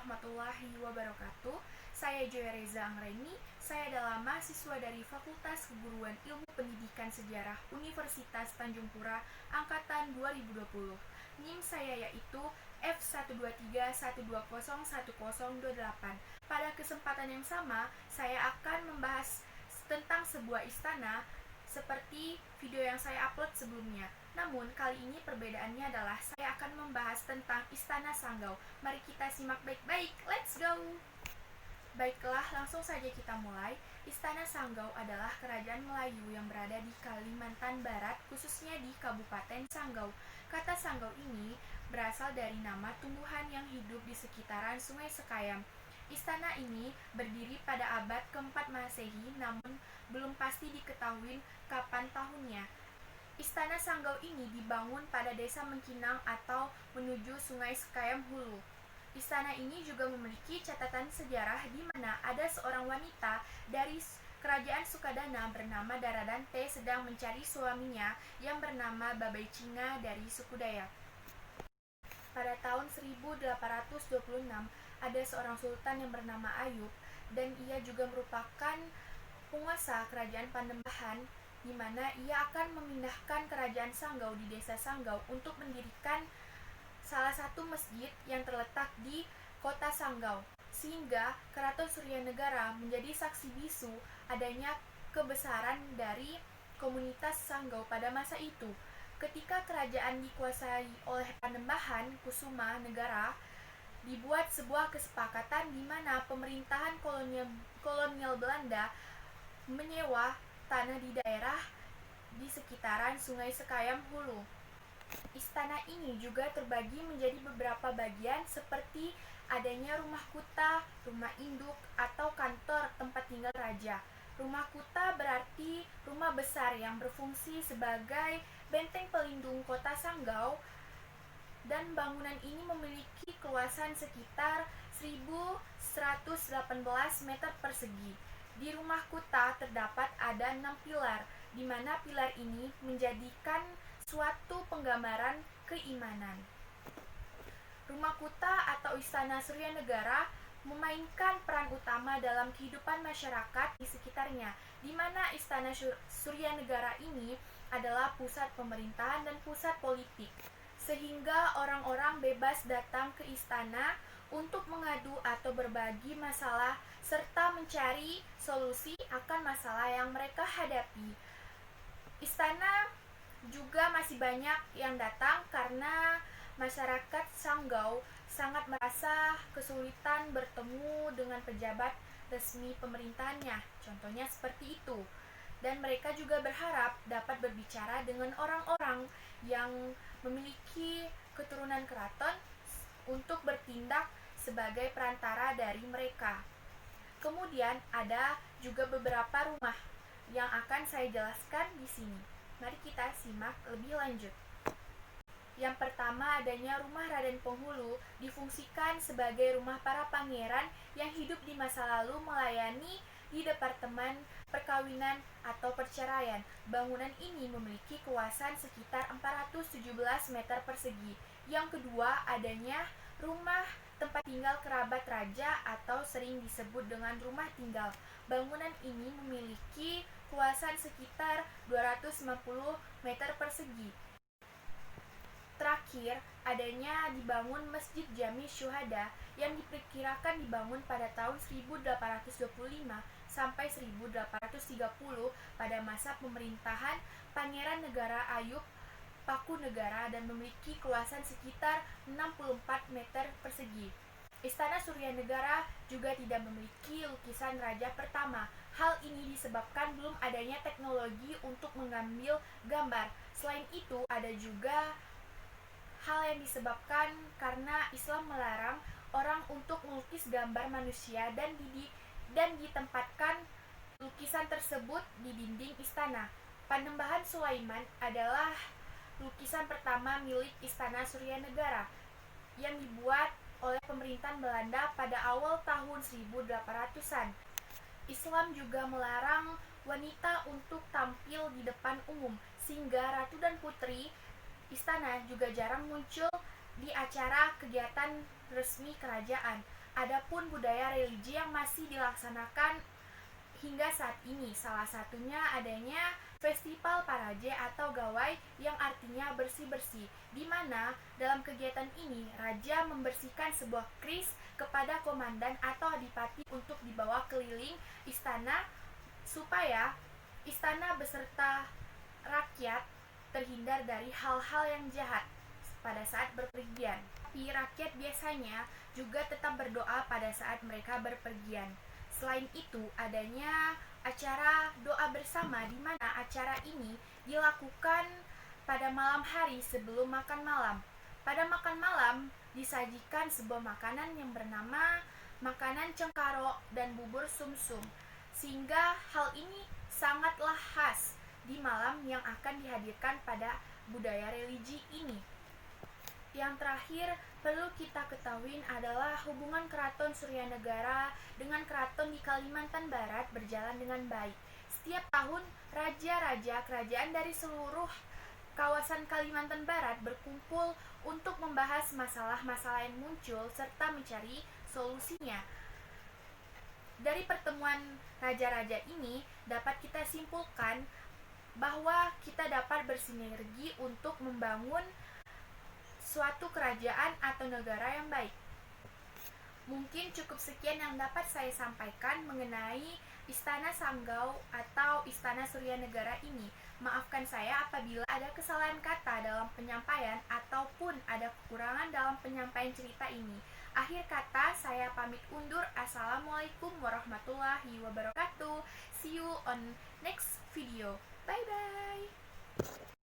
warahmatullahi wabarakatuh. Saya Joy Reza Anggreni. Saya adalah mahasiswa dari Fakultas Keguruan Ilmu Pendidikan Sejarah Universitas Tanjung Pura Angkatan 2020. NIM saya yaitu F12312010028. Pada kesempatan yang sama, saya akan membahas tentang sebuah istana seperti video yang saya upload sebelumnya. Namun, kali ini perbedaannya adalah saya akan membahas tentang Istana Sanggau. Mari kita simak baik-baik. Let's go! Baiklah, langsung saja kita mulai. Istana Sanggau adalah kerajaan Melayu yang berada di Kalimantan Barat, khususnya di Kabupaten Sanggau. Kata Sanggau ini berasal dari nama tumbuhan yang hidup di sekitaran Sungai Sekayam. Istana ini berdiri pada abad ke-4 Masehi, namun belum pasti diketahui kapan tahunnya. Istana Sanggau ini dibangun pada desa Mengkinang atau menuju Sungai Sekayam Hulu. Istana ini juga memiliki catatan sejarah di mana ada seorang wanita dari kerajaan Sukadana bernama Daradante sedang mencari suaminya yang bernama Babai Cinga dari suku Dayak. Pada tahun 1826, ada seorang sultan yang bernama Ayub dan ia juga merupakan penguasa kerajaan Panembahan di mana ia akan memindahkan kerajaan Sanggau di desa Sanggau untuk mendirikan salah satu masjid yang terletak di kota Sanggau, sehingga Keraton Suryanegara menjadi saksi bisu adanya kebesaran dari komunitas Sanggau pada masa itu. Ketika kerajaan dikuasai oleh Panembahan Kusuma Negara, dibuat sebuah kesepakatan di mana pemerintahan kolonial Belanda menyewa tanah di daerah di sekitaran Sungai Sekayam Hulu. Istana ini juga terbagi menjadi beberapa bagian seperti adanya rumah kuta, rumah induk, atau kantor tempat tinggal raja. Rumah kuta berarti rumah besar yang berfungsi sebagai benteng pelindung kota Sanggau, dan bangunan ini memiliki keluasan sekitar 1118 meter persegi. Di rumah kuta terdapat ada 6 pilar, di mana pilar ini menjadikan suatu penggambaran keimanan. Rumah kuta atau Istana Suryanegara memainkan peran utama dalam kehidupan masyarakat di sekitarnya, di mana Istana Suryanegara ini adalah pusat pemerintahan dan pusat politik, sehingga orang-orang bebas datang ke istana untuk mengadu atau berbagi masalah serta mencari solusi akan masalah yang mereka hadapi. Istana juga masih banyak yang datang karena masyarakat Sanggau sangat merasa kesulitan bertemu dengan pejabat resmi pemerintahannya, contohnya seperti itu. Dan mereka juga berharap dapat berbicara dengan orang-orang yang memiliki keturunan keraton untuk bertindak sebagai perantara dari mereka. Kemudian ada juga beberapa rumah yang akan saya jelaskan di sini. Mari kita simak lebih lanjut. Yang pertama adanya rumah Raden Penghulu, difungsikan sebagai rumah para pangeran yang hidup di masa lalu melayani di Departemen Perkawinan atau Perceraian. Bangunan ini memiliki keluasan sekitar 417 meter persegi. Yang kedua adanya rumah tempat tinggal kerabat raja atau sering disebut dengan rumah tinggal. Bangunan ini memiliki keluasan sekitar 250 meter persegi. Terakhir, adanya dibangun Masjid Jami Syuhada yang diperkirakan dibangun pada tahun 1825 sampai 1830 pada masa pemerintahan Pangeran Negara Ayub Pakunegara dan memiliki keluasan sekitar 64 meter persegi. Istana Suryanegara juga tidak memiliki lukisan raja pertama. Hal ini disebabkan belum adanya teknologi untuk mengambil gambar. Selain itu, ada juga hal yang disebabkan karena Islam melarang orang untuk melukis gambar manusia dan ditempatkan lukisan tersebut di dinding istana. Panembahan Sulaiman adalah lukisan pertama milik Istana Suryanegara yang dibuat oleh pemerintahan Belanda pada awal tahun 1800-an. Islam juga melarang wanita untuk tampil di depan umum, sehingga ratu dan putri istana juga jarang muncul di acara kegiatan resmi kerajaan. Adapun budaya religi yang masih dilaksanakan hingga saat ini, salah satunya adanya festival paraje atau gawai yang artinya bersih-bersih, di mana dalam kegiatan ini raja membersihkan sebuah kris kepada komandan atau adipati untuk dibawa keliling istana supaya istana beserta rakyat terhindar dari hal-hal yang jahat pada saat berpergian. Tapi rakyat biasanya juga tetap berdoa pada saat mereka berpergian. Selain itu, adanya acara doa bersama di mana acara ini dilakukan pada malam hari sebelum makan malam. Pada makan malam disajikan sebuah makanan yang bernama makanan cengkaro dan bubur sumsum. Sehingga hal ini sangatlah khas di malam yang akan dihadirkan pada budaya religi ini. Yang terakhir perlu kita ketahui adalah hubungan Keraton Suryanegara dengan keraton di Kalimantan Barat berjalan dengan baik. Setiap tahun raja-raja kerajaan dari seluruh kawasan Kalimantan Barat berkumpul untuk membahas masalah-masalah yang muncul serta mencari solusinya. Dari pertemuan raja-raja ini dapat kita simpulkan bahwa kita dapat bersinergi untuk membangun suatu kerajaan atau negara yang baik. Mungkin cukup sekian yang dapat saya sampaikan mengenai Istana Sanggau atau Istana Suryanegara ini. Maafkan saya apabila ada kesalahan kata dalam penyampaian ataupun ada kekurangan dalam penyampaian cerita ini. Akhir kata, saya pamit undur. Assalamualaikum warahmatullahi wabarakatuh. See you on next video. Bye-bye.